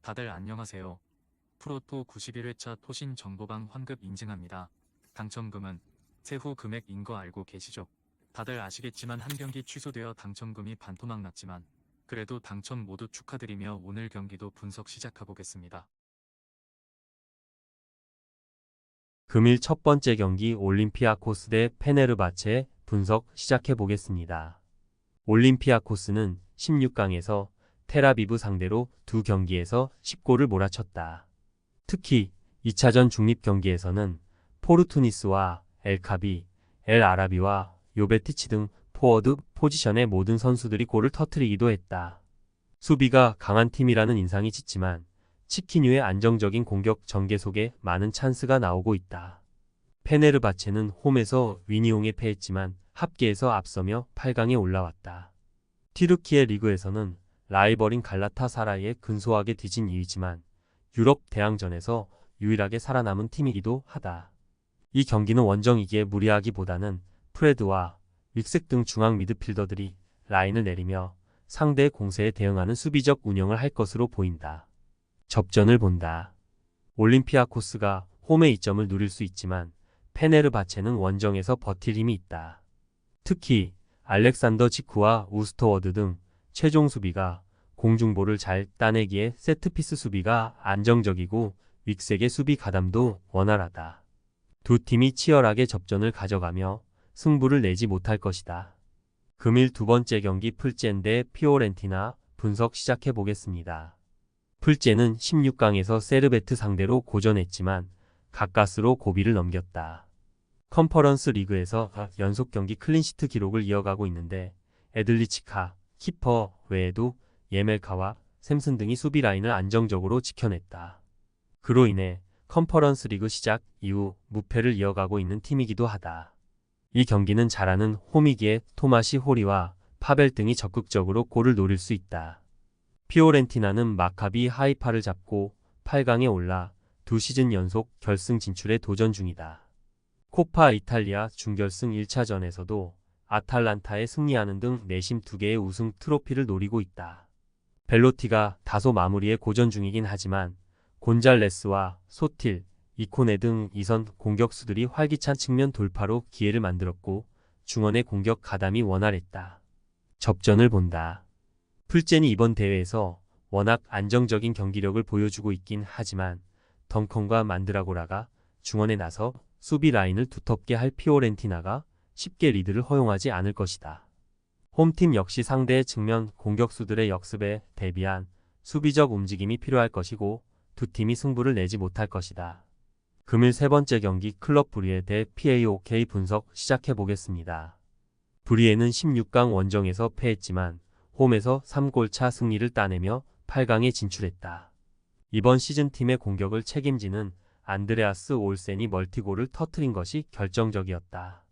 다들 안녕하세요. 프로토 91회차 토신 정보방 환급 인증합니다. 당첨금은 세후 금액인 거 알고 계시죠? 다들 아시겠지만 한 경기 취소되어 당첨금이 반토막 났지만 그래도 당첨 모두 축하드리며 오늘 경기도 분석 시작해보겠습니다. 금일 첫 번째 경기 올림피아코스 대 페네르바체 분석 시작해 보겠습니다. 올림피아코스는 16강에서 텔아비브 상대로 두 경기에서 10골을 몰아쳤다. 특히 2차전 중립 경기에서는 포르투니스와 엘카비, 엘 아라비와 요베티치 등 포워드 포지션의 모든 선수들이 골을 터뜨리기도 했다. 수비가 강한 팀이라는 인상이 짙지만 치킨 후의 안정적인 공격 전개 속에 많은 찬스가 나오고 있다. 페네르바체는 홈에서 위니옹에 패했지만 합계에서 앞서며 8강에 올라왔다. 튀르키예 리그에서는 라이벌인 갈라타사라이에 근소하게 뒤진 이유지만 유럽 대항전에서 유일하게 살아남은 팀이기도 하다. 이 경기는 원정이기에 무리하기보다는 프레드와 윅색 등 중앙 미드필더들이 라인을 내리며 상대의 공세에 대응하는 수비적 운영을 할 것으로 보인다. 접전을 본다. 올림피아코스가 홈의 이점을 누릴 수 있지만 페네르바체는 원정에서 버틸 힘이 있다. 특히 알렉산더 지쿠와 우스터워드 등 최종 수비가 공중볼을 잘 따내기에 세트피스 수비가 안정적이고 윅색의 수비 가담도 원활하다. 두 팀이 치열하게 접전을 가져가며 승부를 내지 못할 것이다. 금일 두 번째 경기 풀젠 대 피오렌티나 분석 시작해 보겠습니다. 풀젠은 16강에서 세르베트 상대로 고전했지만 가까스로 고비를 넘겼다. 컨퍼런스 리그에서 연속 경기 클린시트 기록을 이어가고 있는데 에들리치카, 키퍼 외에도 예멜카와 샘슨 등이 수비 라인을 안정적으로 지켜냈다. 그로 인해 컨퍼런스 리그 시작 이후 무패를 이어가고 있는 팀이기도 하다. 이 경기는 잘하는 홈이기에 토마시 호리와 파벨 등이 적극적으로 골을 노릴 수 있다. 피오렌티나는 마카비 하이파를 잡고 8강에 올라 두 시즌 연속 결승 진출에 도전 중이다. 코파 이탈리아 준결승 1차전에서도 아탈란타에 승리하는 등 내심 2개의 우승 트로피를 노리고 있다. 벨로티가 다소 마무리에 고전 중이긴 하지만 곤잘레스와 소틸, 이코네 등 이선 공격수들이 활기찬 측면 돌파로 기회를 만들었고 중원의 공격 가담이 원활했다. 접전을 본다. 풀젠이 이번 대회에서 워낙 안정적인 경기력을 보여주고 있긴 하지만 덩컨과 만드라고라가 중원에 나서 수비 라인을 두텁게 할 피오렌티나가 쉽게 리드를 허용하지 않을 것이다. 홈팀 역시 상대의 측면 공격수들의 역습에 대비한 수비적 움직임이 필요할 것이고 두 팀이 승부를 내지 못할 것이다. 금일 세 번째 경기 클럽 브리에 대 PAOK 분석 시작해 보겠습니다. 브리에는 16강 원정에서 패했지만 홈에서 3골차 승리를 따내며 8강에 진출했다. 이번 시즌 팀의 공격을 책임지는 안드레아스 올센이 멀티골을 터뜨린 것이 결정적이었다.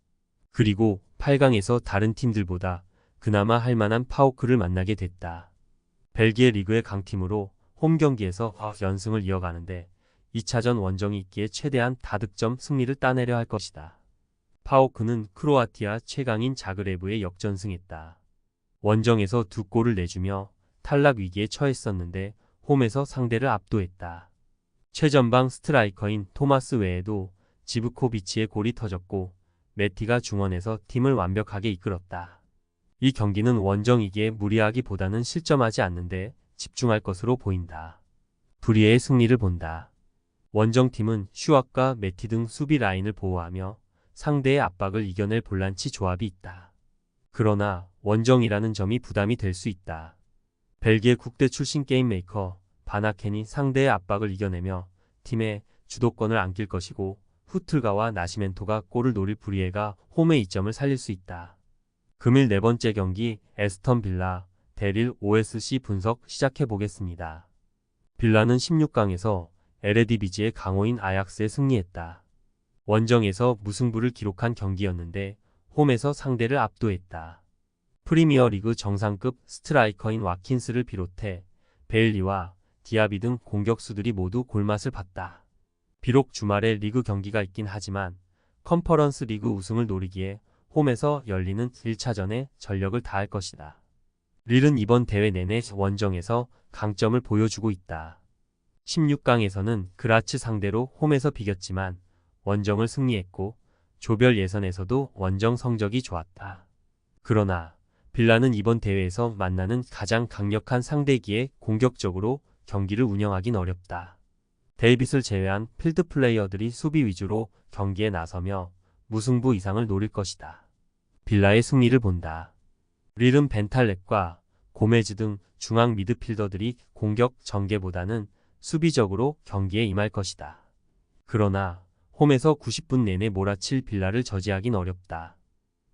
그리고 8강에서 다른 팀들보다 그나마 할만한 파오크를 만나게 됐다. 벨기에 리그의 강팀으로 홈 경기에서 연승을 이어가는데 2차전 원정이 있기에 최대한 다득점 승리를 따내려 할 것이다. 파오크는 크로아티아 최강인 자그레브에 역전승했다. 원정에서 2골을 내주며 탈락 위기에 처했었는데 홈에서 상대를 압도했다. 최전방 스트라이커인 토마스 외에도 지브코비치의 골이 터졌고 메티가 중원에서 팀을 완벽하게 이끌었다. 이 경기는 원정이기에 무리하기보다는 실점하지 않는데 집중할 것으로 보인다. 브리에의 승리를 본다. 원정팀은 슈왁과 메티 등 수비 라인을 보호하며 상대의 압박을 이겨낼 볼란치 조합이 있다. 그러나 원정이라는 점이 부담이 될 수 있다. 벨기에 국대 출신 게임메이커 바나켄이 상대의 압박을 이겨내며 팀의 주도권을 안길 것이고 후틀가와 나시멘토가 골을 노릴 브리에가 홈의 이점을 살릴 수 있다. 금일 네 번째 경기 에스턴 빌라 대릴 OSC 분석 시작해 보겠습니다. 빌라는 16강에서 에레디비지의 강호인 아약스에 승리했다. 원정에서 무승부를 기록한 경기였는데 홈에서 상대를 압도했다. 프리미어리그 정상급 스트라이커인 와킨스를 비롯해 베일리와 디아비 등 공격수들이 모두 골맛을 봤다. 비록 주말에 리그 경기가 있긴 하지만 컨퍼런스 리그 우승을 노리기에 홈에서 열리는 1차전에 전력을 다할 것이다. 릴은 이번 대회 내내 원정에서 강점을 보여주고 있다. 16강에서는 그라츠 상대로 홈에서 비겼지만 원정을 승리했고 조별 예선에서도 원정 성적이 좋았다. 그러나 빌라는 이번 대회에서 만나는 가장 강력한 상대기에 공격적으로 경기를 운영하긴 어렵다. 데이빗을 제외한 필드 플레이어들이 수비 위주로 경기에 나서며 무승부 이상을 노릴 것이다. 빌라의 승리를 본다. 릴은 벤탈렉과 고메즈 등 중앙 미드필더들이 공격 전개보다는 수비적으로 경기에 임할 것이다. 그러나 홈에서 90분 내내 몰아칠 빌라를 저지하긴 어렵다.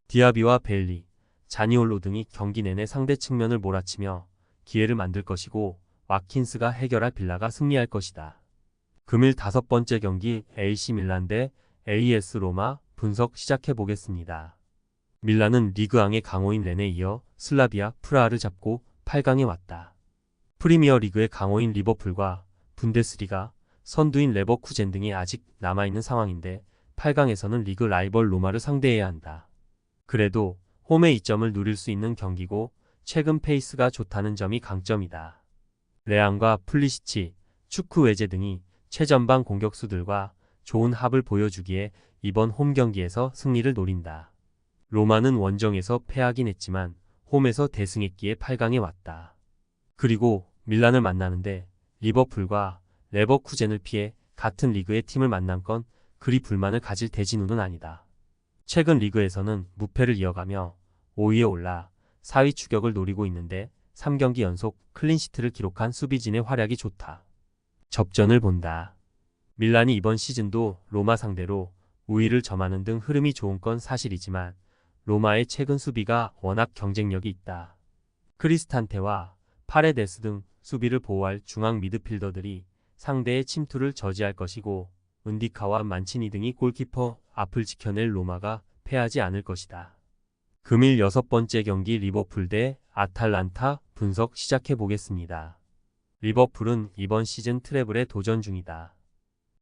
디아비와 벨리, 자니올로 등이 경기 내내 상대 측면을 몰아치며 기회를 만들 것이고 와킨스가 해결할 빌라가 승리할 것이다. 금일 5번째 경기 AC 밀란 대 AS 로마 분석 시작해 보겠습니다. 밀란은 리그왕의 강호인 렌에 이어 슬라비아 프라하를 잡고 8강에 왔다. 프리미어 리그의 강호인 리버풀과 분데스리가 선두인 레버쿠젠 등이 아직 남아있는 상황인데 8강에서는 리그 라이벌 로마를 상대해야 한다. 그래도 홈의 이점을 누릴 수 있는 경기고 최근 페이스가 좋다는 점이 강점이다. 레앙과 플리시치, 축구 외제 등이 최전방 공격수들과 좋은 합을 보여주기에 이번 홈 경기에서 승리를 노린다. 로마는 원정에서 패하긴 했지만 홈에서 대승했기에 8강에 왔다. 그리고 밀란을 만나는데 리버풀과 레버쿠젠을 피해 같은 리그의 팀을 만난 건 그리 불만을 가질 대진우는 아니다. 최근 리그에서는 무패를 이어가며 5위에 올라 4위 추격을 노리고 있는데 3경기 연속 클린시트를 기록한 수비진의 활약이 좋다. 접전을 본다. 밀란이 이번 시즌도 로마 상대로 우위를 점하는 등 흐름이 좋은 건 사실이지만 로마의 최근 수비가 워낙 경쟁력이 있다. 크리스탄테와 파레데스 등 수비를 보호할 중앙 미드필더들이 상대의 침투를 저지할 것이고 은디카와 만치니 등이 골키퍼 앞을 지켜낼 로마가 패하지 않을 것이다. 금일 6번째 경기 리버풀 대 아탈란타 분석 시작해 보겠습니다. 리버풀은 이번 시즌 트래블에 도전 중이다.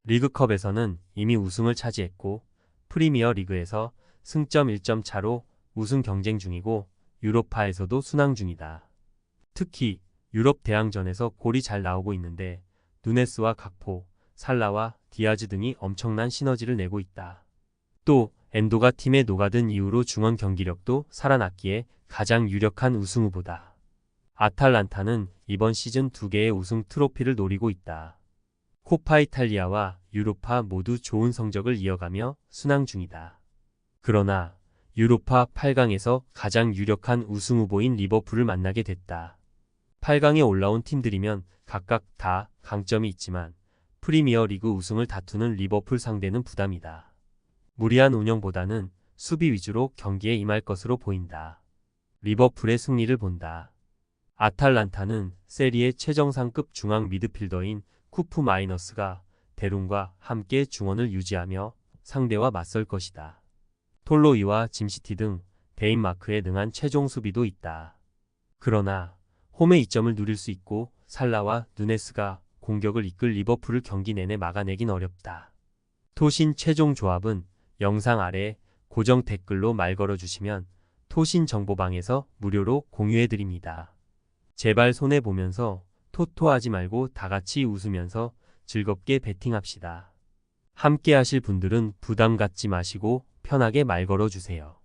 리그컵에서는 이미 우승을 차지했고 프리미어 리그에서 승점 1점 차로 우승 경쟁 중이고 유로파에서도 순항 중이다. 특히 유럽 대항전에서 골이 잘 나오고 있는데 누네스와 각포, 살라와 디아즈 등이 엄청난 시너지를 내고 있다. 또 엔도가 팀에 녹아든 이후로 중원 경기력도 살아났기에 가장 유력한 우승 후보다. 아탈란타는 이번 시즌 2개의 우승 트로피를 노리고 있다. 코파 이탈리아와 유로파 모두 좋은 성적을 이어가며 순항 중이다. 그러나 유로파 8강에서 가장 유력한 우승 후보인 리버풀을 만나게 됐다. 8강에 올라온 팀들이면 각각 다 강점이 있지만 프리미어 리그 우승을 다투는 리버풀 상대는 부담이다. 무리한 운영보다는 수비 위주로 경기에 임할 것으로 보인다. 리버풀의 승리를 본다. 아탈란타는 세리에 최정상급 중앙 미드필더인 쿠프 마이너스가 데룬과 함께 중원을 유지하며 상대와 맞설 것이다. 톨로이와 짐시티 등 데인마크에 능한 최종 수비도 있다. 그러나 홈의 이점을 누릴 수 있고 살라와 누네스가 공격을 이끌 리버풀을 경기 내내 막아내긴 어렵다. 토신 최종 조합은 영상 아래 고정 댓글로 말 걸어주시면 토신 정보방에서 무료로 공유해드립니다. 제발 손해보면서 토토하지 말고 다같이 웃으면서 즐겁게 베팅합시다. 함께 하실 분들은 부담 갖지 마시고 편하게 말 걸어주세요.